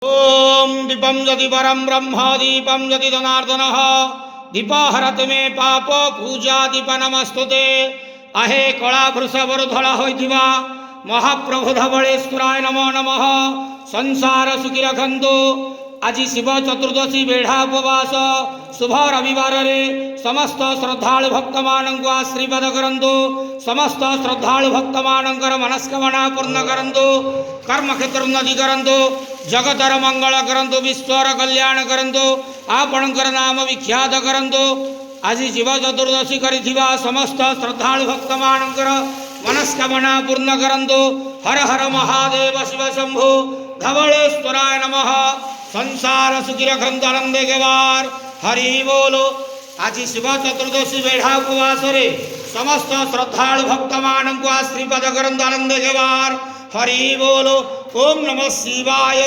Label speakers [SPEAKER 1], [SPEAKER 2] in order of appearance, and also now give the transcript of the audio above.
[SPEAKER 1] ओम दीपम यदि परम ब्रह्म दीपम यदि जनार्दन दीपहरत मे पाप पूजा दीप नमस्तुते अहे कला वृषभर धड़ा होइथिबा महाप्रभु धवलेश्वराय नमो नमः। संसार सुखी रखंतु। आज शिव चतुर्दशी बेढ़ा उपवास शुभ रविवार रे समस्त श्रद्धालु भक्त मानक आशीर्वाद करंतु। समस्त श्रद्धालु भक्त मानकर मनस्कामना पूर्ण करंतु। कर्म क्षेत्र उन्नति करंतु। जगतर मंगल करंतु। विश्वर कल्याण करंतु। आपणकर नाम विख्यात करंतु। आज शिव चतुर्दशी करिथिबा समस्त श्रद्धालु भक्त मानकर मनस्कामना पूर्ण करंतु। हर हर महादेव शिव शंभु धवलेश्वराय नमः। संसार सुखी रखंतु आनंदे के वार हरि बोलो। आज शिव चतुर्दशी बेढ़ा उपवास रे समस्त श्रद्धालु भक्त मानक आशीर्वाद करंतु आनंदे के वार हरि बोलो। ओम नमः शिवाय।